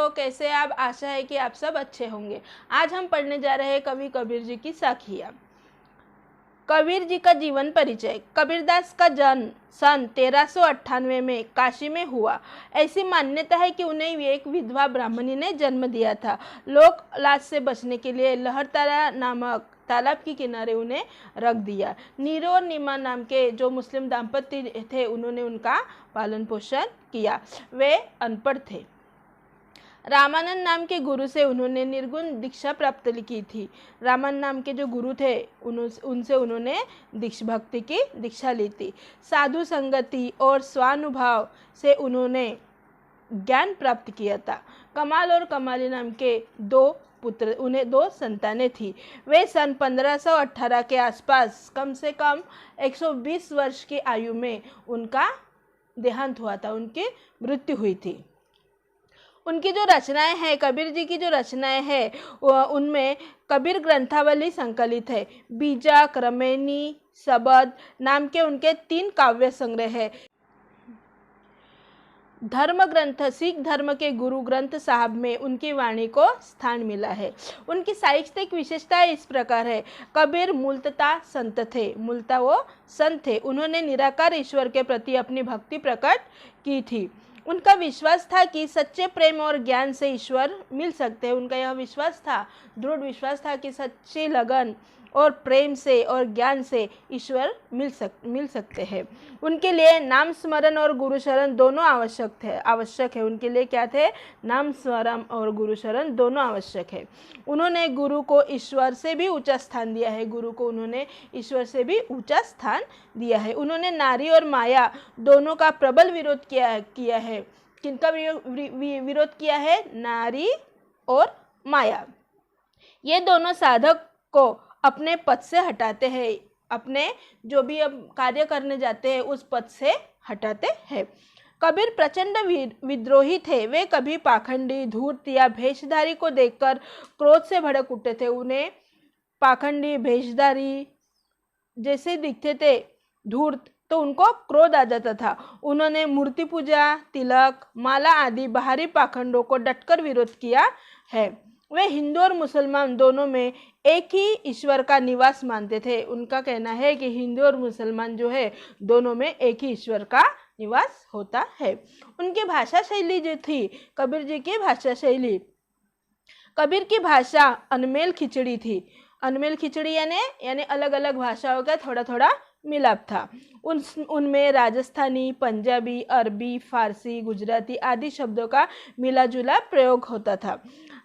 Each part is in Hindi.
हो, कैसे आप? आशा है कि आप सब अच्छे होंगे। आज हम पढ़ने जा रहे हैं कवि कबीर जी की साखियाँ। कबीर जी का जीवन परिचय। कबीरदास का जन्म सन 1398 में काशी में हुआ। ऐसी मान्यता है कि उन्हें एक विधवा ब्राह्मणी ने जन्म दिया था। लोक लाज से बचने के लिए लहरतारा नामक तालाब के किनारे उन्हें रख दिया। नीरो और नीमा नाम के जो मुस्लिम दाम्पत्य थे, उन्होंने उनका पालन पोषण किया। वे अनपढ़ थे। रामानंद नाम के गुरु से उन्होंने निर्गुण दीक्षा प्राप्त की थी। रामानंद नाम के जो गुरु थे, उनसे उन्होंने भक्ति की दीक्षा ली थी। साधु संगति और स्वानुभाव से उन्होंने ज्ञान प्राप्त किया था। कमाल और कमाली नाम के उन्हें दो संतानें थी। वे सन 1518 के आसपास कम से कम 120 वर्ष की आयु में उनका देहांत हुआ था, उनकी मृत्यु हुई थी। उनकी जो रचनाएं हैं, कबीर जी की जो रचनाएं हैं, उनमें कबीर ग्रंथावली संकलित है। बीजा, रमैनी, सबद नाम के उनके 3 काव्य संग्रह है। धर्म ग्रंथ, सिख धर्म के गुरु ग्रंथ साहब में उनकी वाणी को स्थान मिला है। उनकी साहित्यिक विशेषता इस प्रकार है। कबीर मूलतः संत थे, मूलतः वो संत थे। उन्होंने निराकार ईश्वर के प्रति अपनी भक्ति प्रकट की थी। उनका विश्वास था कि सच्चे प्रेम और ज्ञान से ईश्वर मिल सकते हैं। उनका यह विश्वास था, दृढ़ विश्वास था कि सच्ची लगन और प्रेम से और ज्ञान से ईश्वर मिल सकते हैं। उनके लिए नाम स्मरण और गुरु शरण दोनों आवश्यक है। उनके लिए क्या थे? नाम स्मरण और गुरु शरण दोनों आवश्यक है। उन्होंने गुरु को ईश्वर से भी ऊंचा स्थान दिया है। गुरु को उन्होंने ईश्वर से भी ऊंचा स्थान दिया है। उन्होंने नारी और माया दोनों का प्रबल विरोध किया है। किनका विरोध किया है? नारी और माया। ये दोनों साधक को अपने पद से हटाते हैं, अपने जो भी अब कार्य करने जाते हैं उस पद से हटाते हैं। कबीर प्रचंड विद्रोही थे। वे कभी पाखंडी, धूर्त या भेषधारी को देखकर क्रोध से भड़क उठते थे। उन्हें पाखंडी, भेषधारी जैसे दिखते थे, धूर्त, तो उनको क्रोध आ जाता था। उन्होंने मूर्ति पूजा, तिलक, माला आदि बाहरी पाखंडों को डटकर विरोध किया है। वे हिंदू और मुसलमान दोनों में एक ही ईश्वर का निवास मानते थे। उनका कहना है कि हिंदू और मुसलमान जो है, दोनों में एक ही ईश्वर का निवास होता है। उनकी भाषा शैली जो थी, कबीर जी की भाषा शैली, कबीर की भाषा अनमेल खिचड़ी थी। अनमेल खिचड़ी यानी अलग अलग भाषाओं का थोड़ा थोड़ा मिलाप था। उनमें राजस्थानी, पंजाबी, अरबी, फारसी, गुजराती आदि शब्दों का मिला जुला प्रयोग होता था।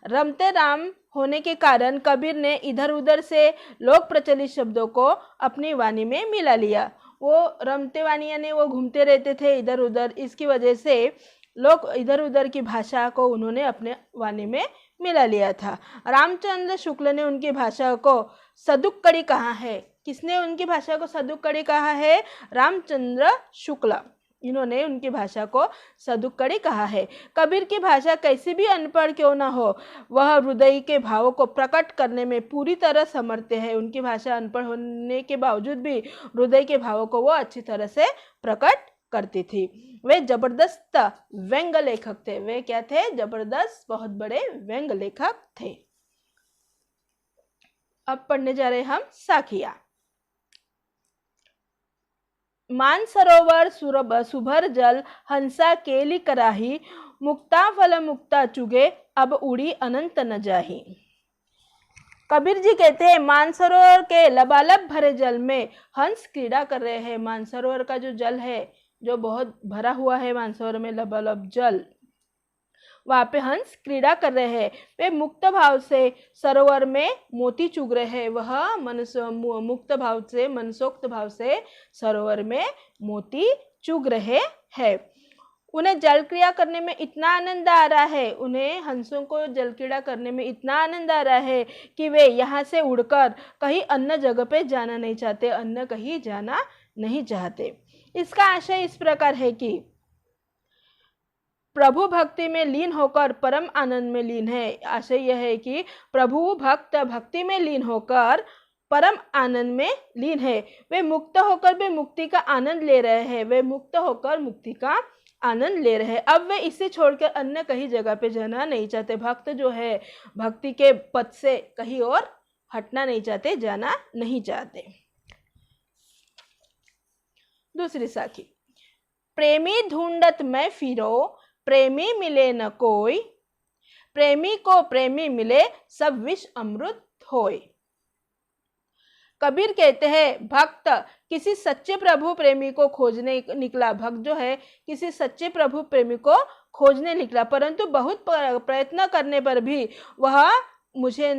रमते राम होने के कारण कबीर ने इधर उधर से लोक प्रचलित शब्दों को अपनी वाणी में मिला लिया। वो रमते वाणी यानी वो घूमते रहते थे इधर उधर, इसकी वजह से लोग इधर उधर की भाषा को उन्होंने अपने वाणी में मिला लिया था। रामचंद्र शुक्ल ने उनकी भाषा को सदुक्कड़ी कहा है। किसने उनकी भाषा को सदुक्कड़ी कहा है? रामचंद्र शुक्ल, इन्होंने उनकी भाषा को सदुक्कड़ी कहा है। कबीर की भाषा कैसी भी अनपढ़ क्यों ना हो, वह हृदय के भावों को प्रकट करने में पूरी तरह समर्थ है। उनकी भाषा अनपढ़ होने के बावजूद भी हृदय के भावों को वो अच्छी तरह से प्रकट करती थी। वे जबरदस्त व्यंग्य लेखक थे। वे क्या थे? जबरदस्त, बहुत बड़े व्यंग्य लेखक थे। अब पढ़ने जा रहे हम साखियां। मानसरोवर सुभर जल, हंसा केली कराही, मुक्ता फल मुक्ता चुगे, अब उड़ी अनंत न जाही। कबीर जी कहते हैं, मानसरोवर के लबालब भरे जल में हंस क्रीड़ा कर रहे हैं। मानसरोवर का जो जल है, जो बहुत भरा हुआ है, मानसरोवर में लबालब जल, वहां पे हंस क्रीड़ा कर रहे हैं। वे मुक्त भाव से सरोवर में मोती चुग रहे हैं। वह मुक्त भाव से, मनसोक्त भाव से सरोवर में मोती चुग रहे हैं। उन्हें जल क्रिया करने में इतना आनंद आ रहा है, उन्हें हंसों को जल क्रीड़ा करने में इतना आनंद आ रहा है कि वे यहाँ से उड़कर कहीं अन्य जगह पे जाना नहीं चाहते, अन्य कहीं जाना नहीं चाहते। इसका आशय इस प्रकार है कि प्रभु भक्ति में लीन होकर परम आनंद में लीन है। आशय यह है कि प्रभु भक्त भक्ति में लीन होकर परम आनंद में लीन है। वे मुक्त होकर भी मुक्ति का आनंद ले रहे हैं। वे मुक्त होकर मुक्ति का आनंद ले रहे हैं। अब वे इसे छोड़कर अन्य कहीं जगह पे जाना नहीं चाहते। भक्त जो है भक्ति के पथ से कहीं और हटना नहीं चाहते, जाना नहीं चाहते। दूसरी साखी, प्रेमी ढूंढत मैं फिरो, प्रेमी मिले न कोई, प्रेमी को प्रेमी मिले, सब विष अमृत होय। कबीर कहते हैं भक्त किसी सच्चे प्रभु प्रेमी को खोजने निकला। भक्त जो है किसी सच्चे प्रभु प्रेमी को खोजने निकला, परंतु बहुत प्रयत्न करने पर भी वह मुझे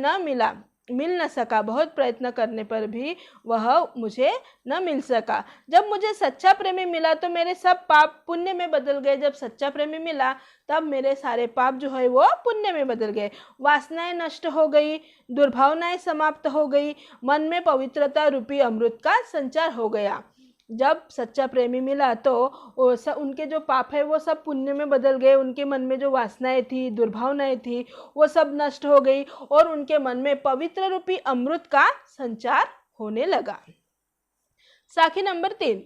मिल न सका। बहुत प्रयत्न करने पर भी वह मुझे न मिल सका। जब मुझे सच्चा प्रेमी मिला तो मेरे सब पाप पुण्य में बदल गए। जब सच्चा प्रेमी मिला तब मेरे सारे पाप जो है वो पुण्य में बदल गए। वासनाएं नष्ट हो गई, दुर्भावनाएं समाप्त हो गई, मन में पवित्रता रूपी अमृत का संचार हो गया। जब सच्चा प्रेमी मिला तो उनके जो पाप है वो सब पुण्य में बदल गए। उनके मन में जो वासनाएं थी, दुर्भावनाएं थी, वो सब नष्ट हो गई और उनके मन में पवित्र रूपी अमृत का संचार होने लगा। साखी नंबर 3,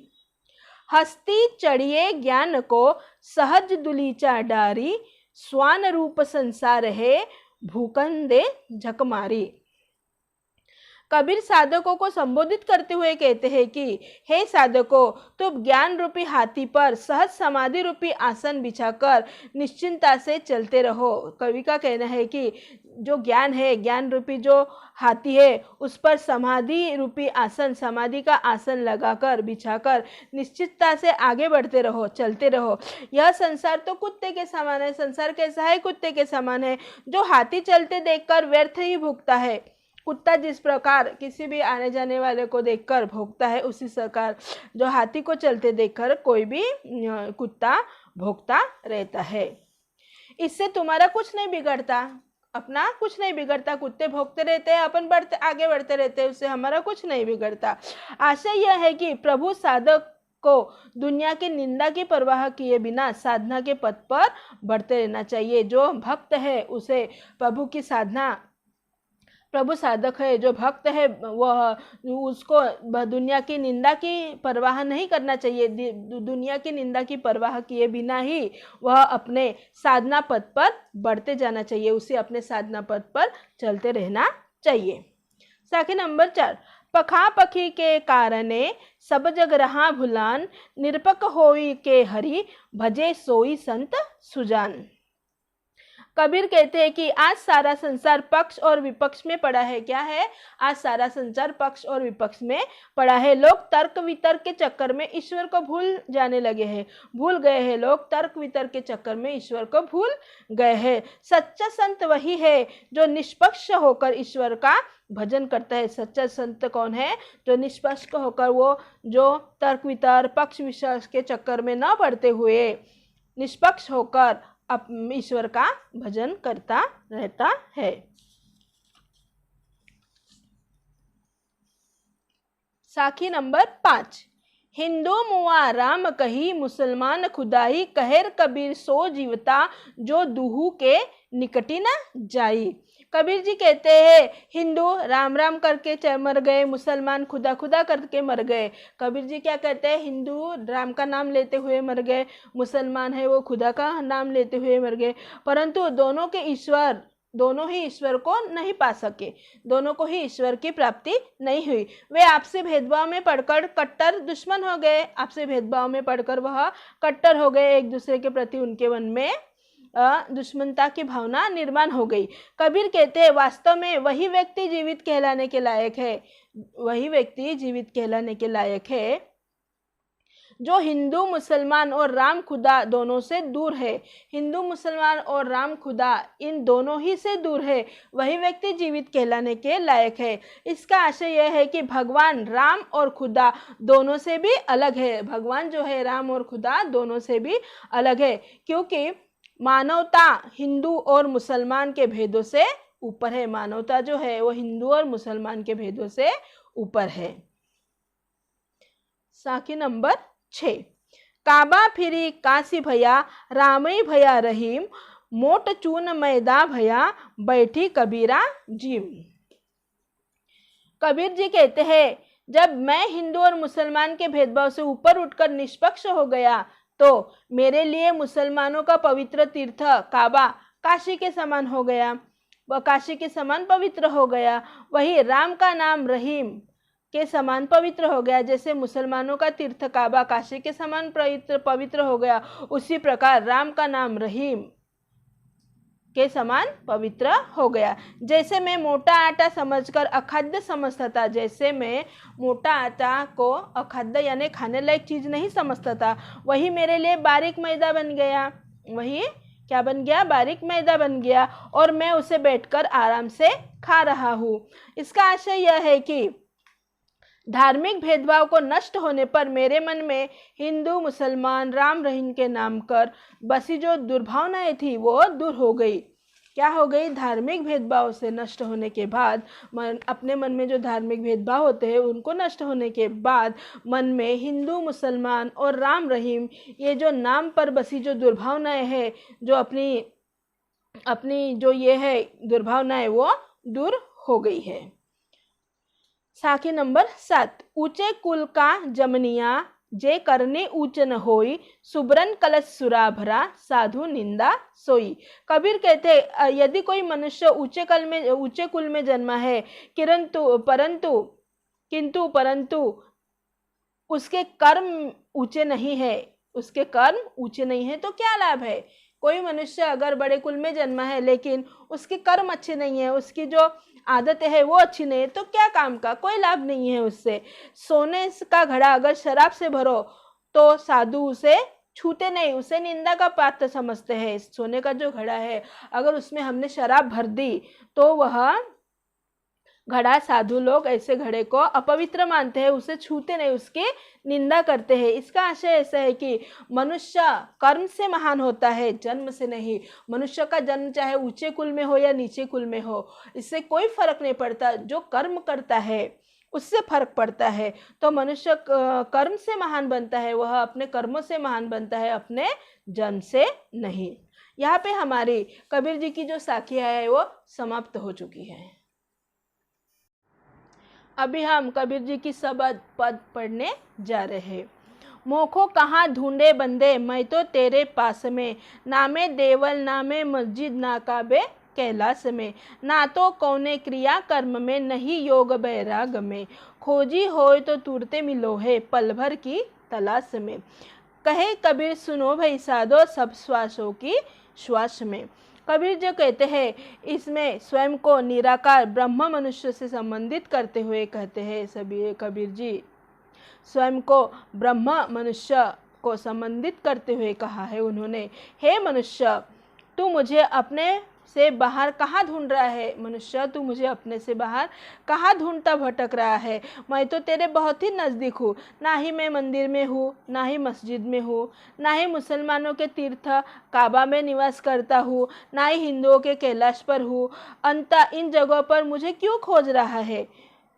हस्ती चढ़िए ज्ञान को सहज दुलीचा डारी, स्वान रूप संसार है भूकंदे झकमारी। कबीर साधकों को संबोधित करते हुए कहते हैं कि हे साधकों, तुम ज्ञान रूपी हाथी पर सहज समाधि रूपी आसन बिछाकर निश्चिंता से चलते रहो। कवि का कहना है कि जो ज्ञान है, ज्ञान रूपी जो हाथी है, उस पर समाधि रूपी आसन, समाधि का आसन लगाकर बिछाकर निश्चितता से आगे बढ़ते रहो, चलते रहो। यह संसार तो कुत्ते के समान है। संसार कैसा है? कुत्ते के समान है, जो हाथी चलते देखकर व्यर्थ ही भुगता है। कुत्ता जिस प्रकार किसी भी आने जाने वाले को देखकर भौंकता है, उसी प्रकार जो हाथी को चलते देखकर कोई भी कुत्ता भौंकता रहता है। इससे तुम्हारा कुछ नहीं बिगड़ता, अपना कुछ नहीं बिगड़ता। कुत्ते भौंकते रहते हैं, अपन आगे बढ़ते रहते हैं, उससे हमारा कुछ नहीं बिगड़ता। आशय यह है कि प्रभु साधक को दुनिया की निंदा की परवाह किए बिना साधना के पथ पर बढ़ते रहना चाहिए। जो भक्त है उसे प्रभु साधक है, जो भक्त है वह उसको दुनिया की निंदा की परवाह नहीं करना चाहिए। दुनिया की निंदा की परवाह किए बिना ही वह अपने साधना पथ पर बढ़ते जाना चाहिए, उसे अपने साधना पथ पर चलते रहना चाहिए। साखी नंबर 4, पखा पखी के कारणे सब जग रहा भुलान, निरपक होई के हरि भजे सोई संत सुजान। कबीर कहते हैं कि आज सारा संसार पक्ष और विपक्ष में पड़ा है। क्या है? आज सारा संसार पक्ष और विपक्ष में पड़ा है। लोग तर्क वितर्क के चक्कर में ईश्वर को भूल गए हैं। लोग तर्क वितर्क के चक्कर में ईश्वर को भूल गए हैं। सच्चा संत वही है जो निष्पक्ष होकर ईश्वर का भजन करता है। सच्चा संत कौन है? जो निष्पक्ष होकर, वो जो तर्क वितर्क पक्ष विश्वास के चक्कर में न पड़ते हुए निष्पक्ष होकर ईश्वर का भजन करता रहता है। साखी नंबर 5, हिंदू मुआ राम कही, मुसलमान खुदाई, कहर कबीर सो जीवता, जो दूहू के निकटी न जाई। कबीर जी कहते हैं हिंदू राम राम करके मर गए, मुसलमान खुदा खुदा करके मर गए। कबीर जी क्या कहते हैं? हिंदू राम का नाम लेते हुए मर गए, मुसलमान है वो खुदा का नाम लेते हुए मर गए, परंतु दोनों ही ईश्वर को नहीं पा सके, दोनों को ही ईश्वर की प्राप्ति नहीं हुई। वे आपसे भेदभाव में पड़कर कट्टर दुश्मन हो गए। आपसे भेदभाव में पड़कर वह कट्टर हो गए, एक दूसरे के प्रति उनके मन में दुश्मनता की भावना निर्माण हो गई। कबीर कहते हैं वास्तव में वही व्यक्ति जीवित कहलाने के लायक है, वही व्यक्ति जीवित कहलाने के लायक है जो हिंदू मुसलमान और राम खुदा दोनों से दूर है। हिंदू मुसलमान और राम खुदा इन दोनों ही से दूर है, वही व्यक्ति जीवित कहलाने के लायक है। इसका आशय यह है कि भगवान राम और खुदा दोनों से भी अलग है। भगवान जो है राम और खुदा दोनों से भी अलग है, क्योंकि मानवता हिंदू और मुसलमान के भेदों से ऊपर है। मानवता जो है वो हिंदू और मुसलमान के भेदों से ऊपर है। साखी नंबर 6, काबा फिरी काशी भया, रामई भया रहीम, मोट चून मैदा भया, बैठी कबीरा जीम। कबीर जी कहते हैं जब मैं हिंदू और मुसलमान के भेदभाव से ऊपर उठकर निष्पक्ष हो गया तो मेरे लिए मुसलमानों का पवित्र तीर्थ काबा काशी के समान हो गया, वह काशी के समान पवित्र हो गया। वही राम का नाम रहीम के समान पवित्र हो गया। जैसे मुसलमानों का तीर्थ काबा काशी के समान पवित्र हो गया, उसी प्रकार राम का नाम रहीम के समान पवित्र हो गया। जैसे मैं मोटा आटा समझकर अखाद्य समझता था, जैसे मैं मोटा आटा को अखाद्य यानी खाने लायक चीज नहीं समझता था, वही मेरे लिए बारीक मैदा बन गया। वही क्या बन गया? बारीक मैदा बन गया, और मैं उसे बैठकर आराम से खा रहा हूँ। इसका आशय यह है कि धार्मिक भेदभाव को नष्ट होने पर मेरे मन में हिंदू मुसलमान राम रहीम के नाम कर बसी जो दुर्भावनाएं थी वो दूर हो गई। क्या हो गई? धार्मिक भेदभाव से नष्ट होने के बाद अपने मन में जो धार्मिक भेदभाव होते हैं उनको नष्ट होने के बाद मन में हिंदू मुसलमान और राम रहीम ये जो नाम पर बसी जो दुर्भावनाएं हैं, जो अपनी जो ये है दुर्भावनाएं वो दूर हो गई है। साखी नंबर 7। ऊंचे कुल का जमनिया जे करने ऊंच न होई, सुब्रन कलश सुराभरा साधु निंदा सोई। कबीर कहते यदि कोई मनुष्य ऊंचे कुल में जन्मा है परंतु उसके कर्म ऊंचे नहीं है तो क्या लाभ है? कोई मनुष्य अगर बड़े कुल में जन्मा है लेकिन उसके कर्म अच्छे नहीं है, उसकी जो आदतें है वो अच्छी नहीं है, तो क्या काम का? कोई लाभ नहीं है उससे। सोने का घड़ा अगर शराब से भरो तो साधु उसे छूते नहीं, उसे निंदा का पात्र समझते हैं। सोने का जो घड़ा है अगर उसमें हमने शराब भर दी तो वह घड़ा, साधु लोग ऐसे घड़े को अपवित्र मानते हैं, उसे छूते नहीं, उसकी निंदा करते हैं। इसका आशय ऐसा है कि मनुष्य कर्म से महान होता है, जन्म से नहीं। मनुष्य का जन्म चाहे ऊंचे कुल में हो या नीचे कुल में हो, इससे कोई फर्क नहीं पड़ता। जो कर्म करता है उससे फर्क पड़ता है। तो मनुष्य कर्म से महान बनता है, वह अपने कर्मों से महान बनता है, अपने जन्म से नहीं। यहाँ पे हमारी कबीर जी की जो साखियाँ है वो समाप्त हो चुकी है। अभी हम कबीर जी की सबद पद पढ़ने जा रहे हैं। मोखो कहाँ ढूंढे बंदे, मैं तो तेरे पास में, नामे देवल नामे मस्जिद ना काबे कैलाश में, ना तो कौने क्रिया कर्म में, नहीं योग बैराग में, खोजी होए तो तुरते मिलो है पल भर की तलाश में। कहे कबीर सुनो भाई साधो, सब श्वासों की श्वास में। कबीर जो कहते हैं इसमें स्वयं को निराकार ब्रह्म मनुष्य से संबंधित करते हुए कहते हैं सभी कबीर जी, स्वयं को ब्रह्म मनुष्य को संबंधित करते हुए कहा है उन्होंने, हे मनुष्य तू मुझे अपने से बाहर कहाँ ढूंढ रहा है? मनुष्य तू मुझे अपने से बाहर कहाँ ढूंढता भटक रहा है? मैं तो तेरे बहुत ही नज़दीक हूँ, ना ही मैं मंदिर में हूँ, ना ही मस्जिद में हूँ, ना ही मुसलमानों के तीर्थ काबा में निवास करता हूँ, ना ही हिंदुओं के कैलाश पर हूँ। अंततः इन जगहों पर मुझे क्यों खोज रहा है?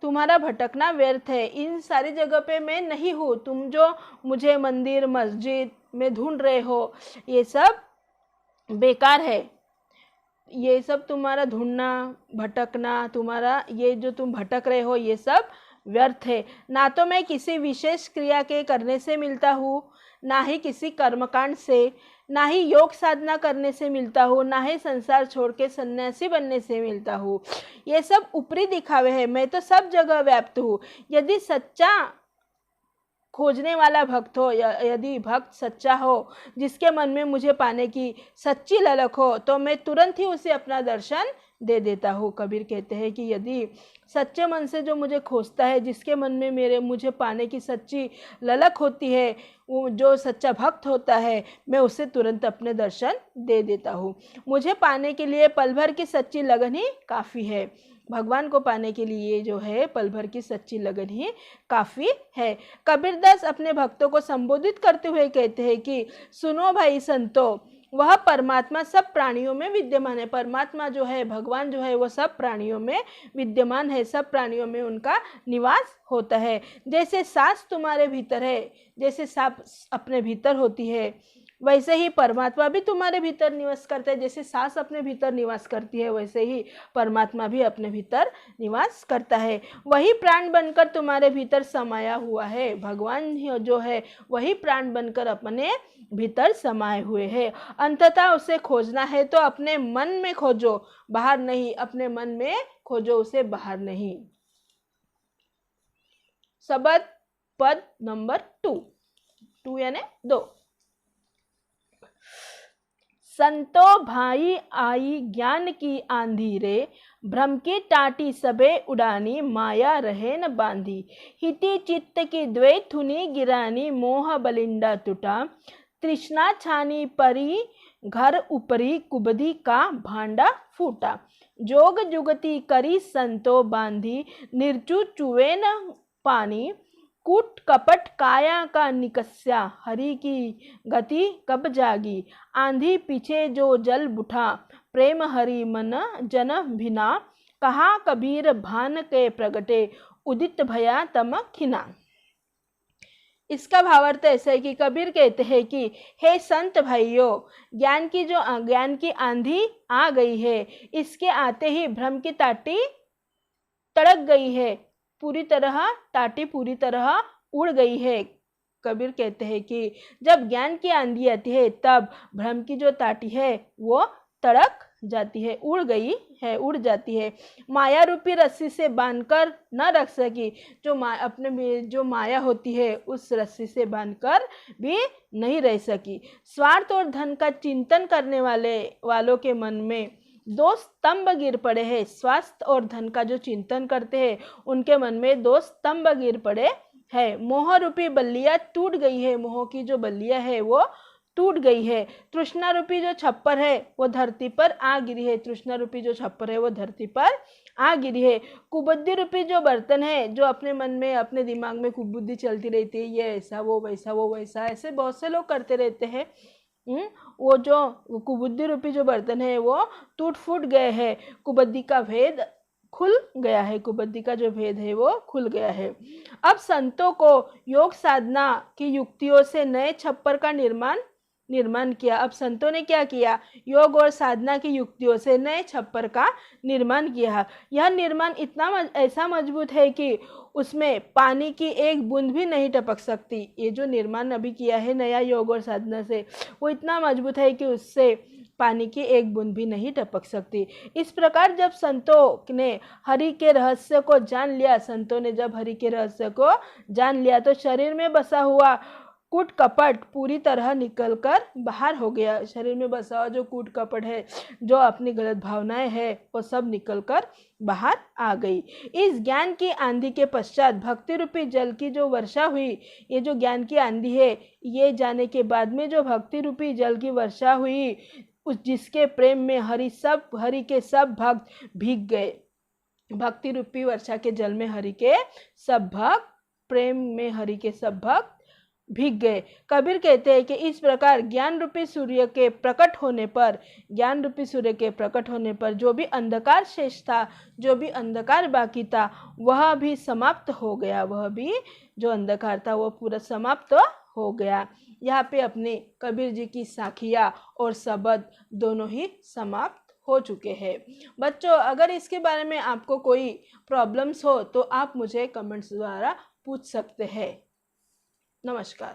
तुम्हारा भटकना व्यर्थ है, इन सारी जगह पे मैं नहीं हूँ। तुम जो मुझे मंदिर मस्जिद में ढूंढ रहे हो ये सब बेकार है। ये सब तुम्हारा ढूंढना भटकना, तुम्हारा ये जो तुम भटक रहे हो ये सब व्यर्थ है। ना तो मैं किसी विशेष क्रिया के करने से मिलता हूँ, ना ही किसी कर्मकांड से, ना ही योग साधना करने से मिलता हूँ, ना ही संसार छोड़ के सन्यासी बनने से मिलता हूँ। ये सब ऊपरी दिखावे हैं, मैं तो सब जगह व्याप्त हूँ। यदि सच्चा खोजने वाला भक्त हो, यदि भक्त सच्चा हो, जिसके मन में मुझे पाने की सच्ची ललक हो, तो मैं तुरंत ही उसे अपना दर्शन दे देता हूँ। कबीर कहते हैं कि यदि सच्चे मन से जो मुझे खोजता है, जिसके मन में मुझे पाने की सच्ची ललक होती है, वो जो सच्चा भक्त होता है, मैं उसे तुरंत अपने दर्शन दे देता हूँ। मुझे पाने के लिए पल भर की सच्ची लगन ही काफ़ी है। भगवान को पाने के लिए जो है पल भर की सच्ची लगन ही काफ़ी है। कबीरदास अपने भक्तों को संबोधित करते हुए कहते हैं कि सुनो भाई संतो, वह परमात्मा सब प्राणियों में विद्यमान है। परमात्मा जो है, भगवान जो है, वो सब प्राणियों में विद्यमान है, सब प्राणियों में उनका निवास होता है। जैसे सांस तुम्हारे भीतर है, जैसे सांस अपने भीतर होती है, वैसे ही परमात्मा भी तुम्हारे भीतर निवास करता है। जैसे सांस अपने भीतर निवास करती है, वैसे ही परमात्मा भी अपने भीतर निवास करता है। वही प्राण बनकर तुम्हारे भीतर समाया हुआ है। भगवान जो है वही प्राण बनकर अपने भीतर समाये हुए हैं। अंततः उसे खोजना है तो अपने मन में खोजो, बाहर नहीं। अपने मन में खोजो, उसे बाहर नहीं। शब्द पद नंबर 2 यानी 2। संतो भाई आई ज्ञान की आंधी रे, भ्रम की टाटी सबे उड़ानी, माया रहे न बांधी। हिति चित्त की द्वैथुनी गिरानी, मोह बलिंडा टूटा। तृष्णा छानी परी घर ऊपरी, कुबदी का भांडा फूटा। जोग जुगती करी संतो बांधी, निर्चु चुवे न पानी। कूट कपट काया का निकस्या, हरि की गति कब जागी। आंधी पीछे जो जल बुठा, प्रेम हरि मन जन भिना। कहा कबीर भान के प्रगटे, उदित भया तम खिना। इसका भावार्थ ऐसा है कि कबीर कहते हैं कि हे संत भाइयों, ज्ञान की आंधी आ गई है। इसके आते ही भ्रम की टाटी तड़क गई है, टाटी पूरी तरह उड़ गई है। कबीर कहते हैं कि जब ज्ञान की आंधी आती है तब भ्रम की जो टाटी है वो तड़क जाती है, उड़ जाती है। माया रूपी रस्सी से बांधकर न रख सकी, जो माया होती है उस रस्सी से बांधकर भी नहीं रह सकी। स्वार्थ और धन का चिंतन करने वालों के मन में 2 स्तंभ गिर पड़े हैं। स्वास्थ्य और धन का जो चिंतन करते हैं उनके मन में 2 स्तंभ गिर पड़े हैं। मोह रूपी बल्लियां टूट गई है, मोह की जो बल्लियां है वो टूट गई है। तृष्णा रूपी जो छप्पर है वो धरती पर आ गिरी है, तृष्णा रूपी जो छप्पर है वो धरती पर आ गिरी है। कुबुद्धि रूपी जो बर्तन है, जो अपने मन में अपने दिमाग में कुबुद्धि चलती रहती है, ये ऐसा वो वैसा, ऐसे बहुत से लोग करते रहते हैं। वो जो कुबुद्धि रूपी जो बर्तन है वो टूट फूट गए हैं। कुबुद्धि का भेद खुल गया है, कुबुद्धि का जो भेद है वो खुल गया है। अब संतों को योग साधना की युक्तियों से नए छप्पर का निर्माण किया। अब संतों ने क्या किया? योग और साधना की युक्तियों से नए छप्पर का निर्माण किया। यह निर्माण ऐसा मजबूत है कि उसमें पानी की एक बूंद भी नहीं टपक सकती। ये जो निर्माण अभी किया है नया योग और साधना से, वो इतना मजबूत है कि उससे पानी की एक बूंद भी नहीं टपक सकती। इस प्रकार जब संतों ने हरि के रहस्य को जान लिया, तो शरीर में बसा हुआ कूट कपट पूरी तरह निकलकर बाहर हो गया। शरीर में बसा हुआ जो कूट कपट है, जो अपनी गलत भावनाएं है, वो सब निकलकर बाहर आ गई। इस ज्ञान की आंधी के पश्चात भक्ति रूपी जल की जो वर्षा हुई, ये जो ज्ञान की आंधी है, ये जाने के बाद में जो भक्ति रूपी जल की वर्षा हुई, जिसके प्रेम में हरि के सब भक्त भीग गए। भक्ति रूपी वर्षा के जल में हरि के सब भक्त, प्रेम में हरि के सब भक्त भीग गए। कबीर कहते हैं कि इस प्रकार ज्ञान रूपी सूर्य के प्रकट होने पर जो भी अंधकार शेष था, जो भी अंधकार बाकी था, वह भी समाप्त हो गया। वह भी जो अंधकार था वो पूरा समाप्त हो गया। यहाँ पे अपने कबीर जी की साखिया और शब्द दोनों ही समाप्त हो चुके हैं। बच्चों, अगर इसके बारे में आपको कोई प्रॉब्लम्स हो तो आप मुझे कमेंट्स द्वारा पूछ सकते हैं। नमस्कार।